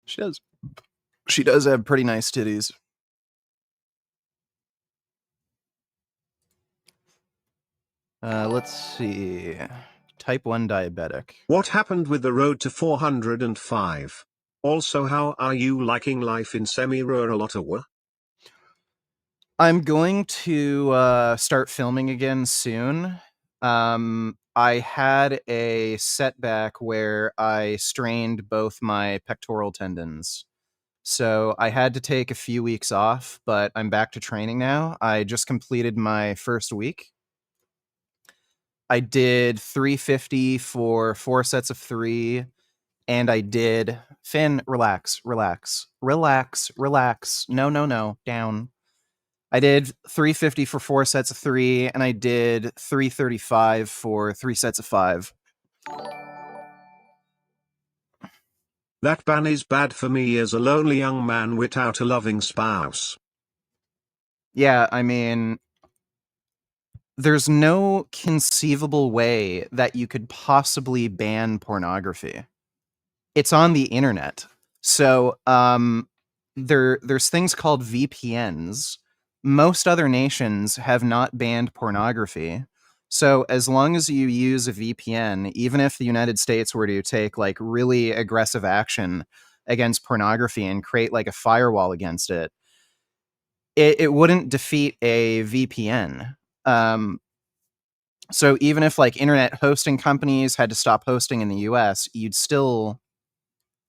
She does. She does have pretty nice titties. Let's see. Type 1 diabetic. What happened with the road to 405? Also, how are you liking life in semi-rural Ottawa? I'm going to start filming again soon. I had a setback where I strained both my pectoral tendons. So I had to take a few weeks off, but I'm back to training now. I just completed my first week. I did 350 for 4 sets of 3, and I did Finn, relax. No, down. I did 350 for 4 sets of 3, and I did 335 for 3 sets of 5. That ban is bad for me as a lonely young man without a loving spouse. Yeah, I mean, there's no conceivable way that you could possibly ban pornography. It's on the internet. So, there's things called VPNs. Most other nations have not banned pornography. So as long as you use a VPN, even if the United States were to take like really aggressive action against pornography and create like a firewall against it, it wouldn't defeat a VPN. So even if like internet hosting companies had to stop hosting in the US, you'd still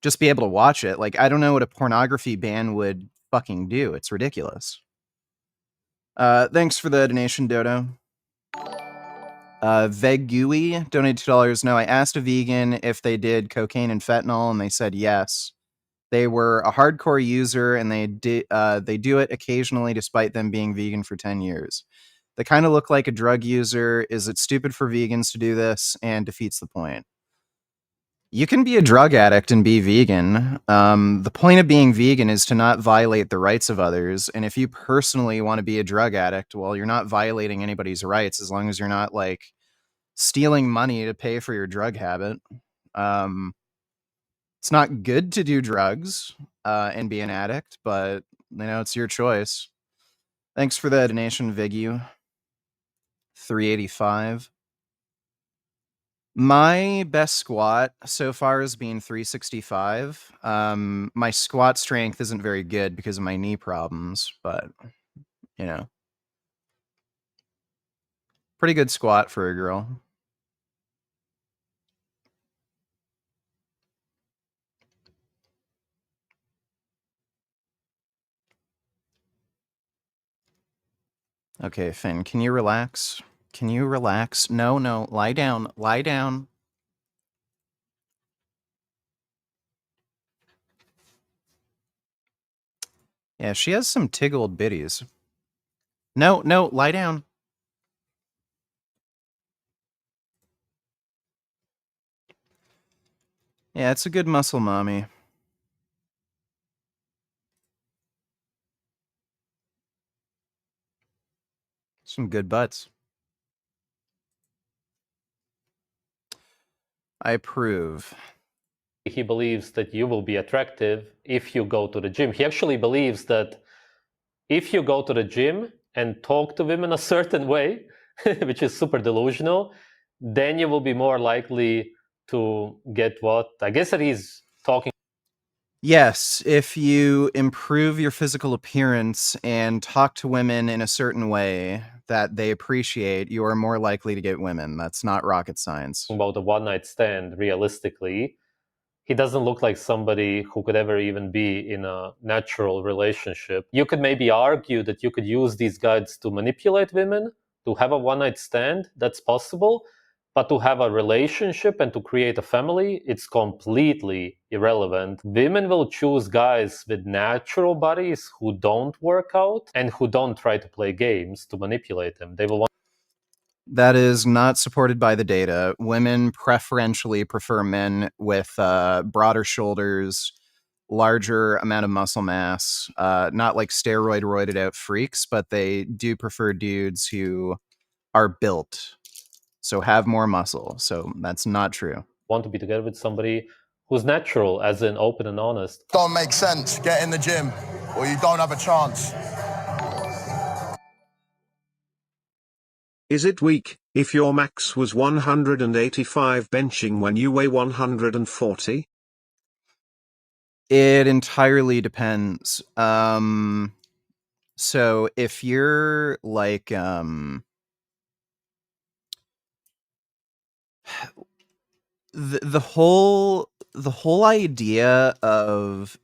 just be able to watch it. Like, I don't know what a pornography ban would fucking do. It's ridiculous. Thanks for the donation, Dodo. Vegui donated $2. No, I asked a vegan if they did cocaine and fentanyl, and they said yes. They were a hardcore user, and they do it occasionally, despite them being vegan for 10 years. They kind of look like a drug user. Is it stupid for vegans to do this? And defeats the point. You can be a drug addict and be vegan. The point of being vegan is to not violate the rights of others. And if you personally want to be a drug addict, well, you're not violating anybody's rights as long as you're not like stealing money to pay for your drug habit. Um, it's not good to do drugs and be an addict, but it's your choice. Thanks for the donation, Vigu. 385. My best squat so far has been 365. My squat strength isn't very good because of my knee problems, but pretty good squat for a girl. Okay, Finn, can you relax? Can you relax? No, lie down. Lie down. Yeah, she has some tiggled bitties. No, lie down. Yeah, it's a good muscle mommy. Some good butts. I approve. He believes that you will be attractive if you go to the gym. He actually believes that if you go to the gym and talk to women a certain way, which is super delusional, then you will be more likely to get what I guess that he's talking. Yes, if you improve your physical appearance and talk to women in a certain way that they appreciate, you are more likely to get women. That's not rocket science. About a one-night stand, realistically, he doesn't look like somebody who could ever even be in a natural relationship. You could maybe argue that you could use these guides to manipulate women, to have a one-night stand. That's possible. But to have a relationship and to create a family, it's completely irrelevant. Women will choose guys with natural bodies who don't work out and who don't try to play games to manipulate them. They will want. That is not supported by the data. Women preferentially prefer men with broader shoulders, larger amount of muscle mass, not like steroid roided out freaks, but they do prefer dudes who are built, so have more muscle. So that's not true. Want to be together with somebody who's natural, as in open and honest. Don't make sense. Get in the gym, or you don't have a chance. Is it weak, if your max was 185 benching when you weigh 140? It entirely depends. So if you're like, the whole idea of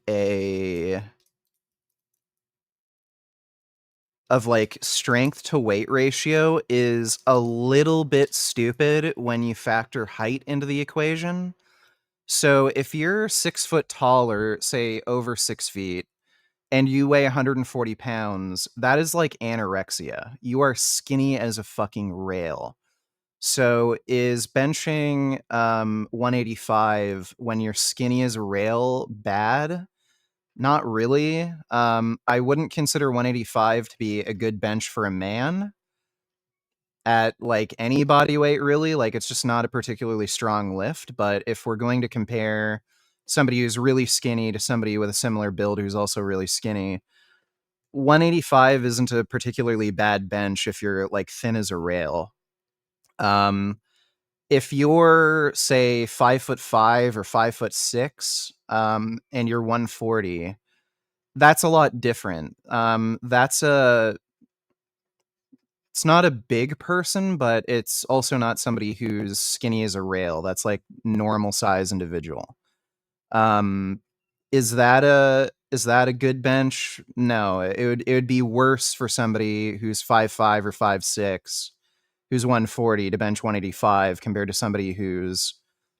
like strength to weight ratio is a little bit stupid when you factor height into the equation. So if you're 6 foot tall, or say over 6 feet, and you weigh 140 pounds, that is like anorexia. You are skinny as a fucking rail. So is benching 185 when you're skinny as a rail bad? Not really. I wouldn't consider 185 to be a good bench for a man at like any body weight, really. Like, it's just not a particularly strong lift. But if we're going to compare somebody who's really skinny to somebody with a similar build who's also really skinny, 185 isn't a particularly bad bench if you're like thin as a rail. If you're say 5'5" or 5'6", and you're 140, that's a lot different. It's not a big person, but it's also not somebody who's skinny as a rail. That's like normal size individual. Is that a good bench? No, it would be worse for somebody who's 5'5" or 5'6", who's 140 to bench 185 compared to somebody who's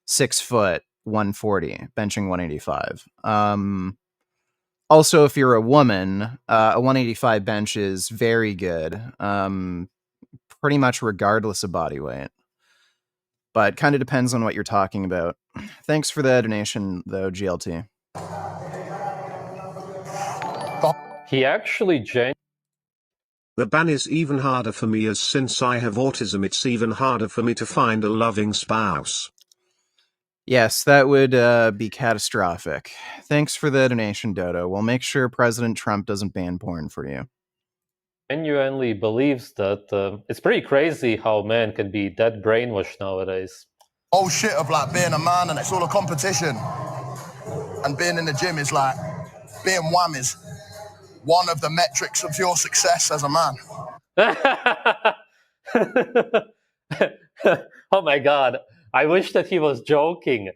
6 foot 140 benching 185. Also, if you're a woman, a 185 bench is very good, pretty much regardless of body weight. But kind of depends on what you're talking about. Thanks for the donation, though, GLT. He actually The ban is even harder for me, as since I have autism it's even harder for me to find a loving spouse. Yes, that would be catastrophic. Thanks for the donation, Dodo. We'll make sure President Trump doesn't ban porn for you. genuinely believes that it's pretty crazy how men can be that brainwashed nowadays. Whole shit of like being a man and it's all a competition. And being in the gym is like, being wham is one of the metrics of your success as a man. Oh my god, I wish that he was joking.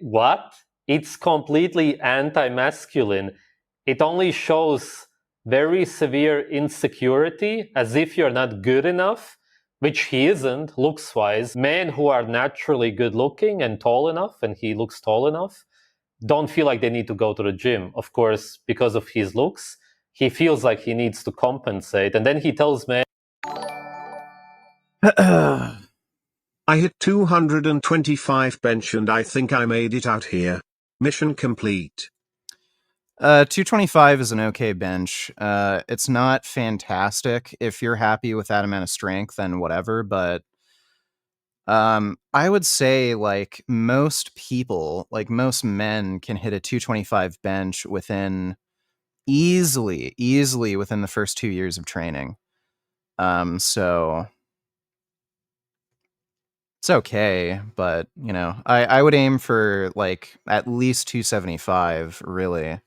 What? It's completely anti-masculine. It only shows very severe insecurity, as if you're not good enough, which he isn't, looks-wise. Men who are naturally good-looking and tall enough, and he looks tall enough, don't feel like they need to go to the gym. Of course, because of his looks, he feels like he needs to compensate, and then he tells men, I hit 225 bench and I think I made it out here. Mission complete. 225 is an okay bench. It's not fantastic. If you're happy with that amount of strength, then whatever. But I would say like most people, like most men, can hit a 225 bench within easily within the first 2 years of training. So it's okay, but you know, I would aim for like at least 275, really.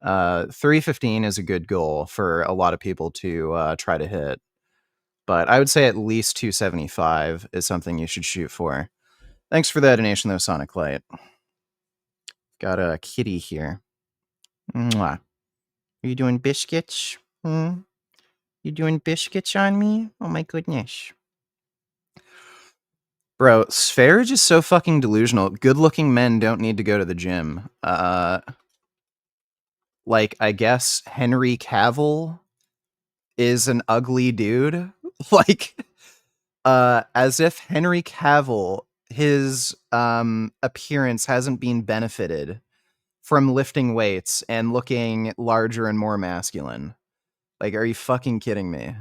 315 is a good goal for a lot of people to try to hit, but I would say at least 275 is something you should shoot for. Thanks for the donation, though, Sonic Light. Got a kitty here. Mwah. Are you doing biscuits? You doing biscuits on me? Oh my goodness. Bro, Spherage is so fucking delusional. Good-looking men don't need to go to the gym. Like, I guess Henry Cavill is an ugly dude. Like, as if Henry Cavill, his appearance hasn't been benefited from lifting weights and looking larger and more masculine. Like, are you fucking kidding me?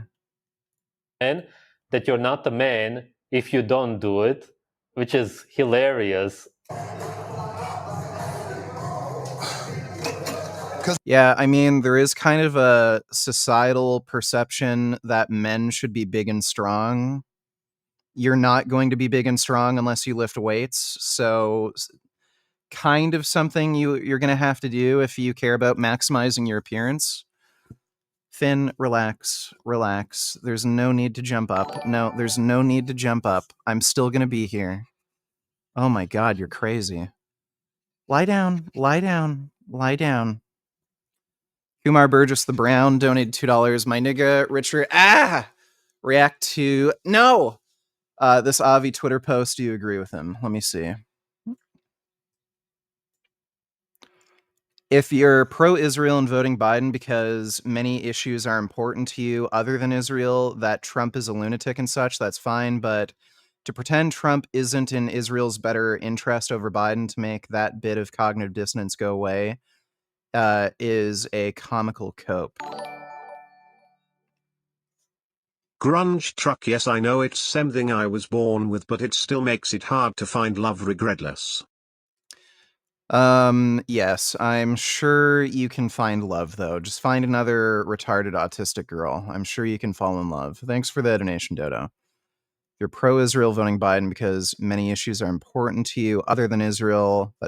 that you're not a man if you don't do it, which is hilarious. Yeah, I mean, there is kind of a societal perception that men should be big and strong. You're not going to be big and strong unless you lift weights. So kind of something you're going to have to do if you care about maximizing your appearance. Finn, relax, relax. There's no need to jump up. No, there's no need to jump up. I'm still going to be here. Oh my God, you're crazy. Lie down, lie down, lie down. Kumar Burgess the Brown donated $2. My nigga Richard react to this Avi Twitter post. Do you agree with him? Let me see. If you're pro-Israel and voting Biden because many issues are important to you other than Israel, that Trump is a lunatic and such, that's fine. But to pretend Trump isn't in Israel's better interest over Biden to make that bit of cognitive dissonance go away is a comical cope. Grunge truck. Yes, I know it's something I was born with, but it still makes it hard to find love regardless. Yes, I'm sure you can find love, though. Just find another retarded autistic girl. I'm sure you can fall in love. Thanks for the donation, Dodo. You're pro-Israel voting Biden because many issues are important to you other than Israel. That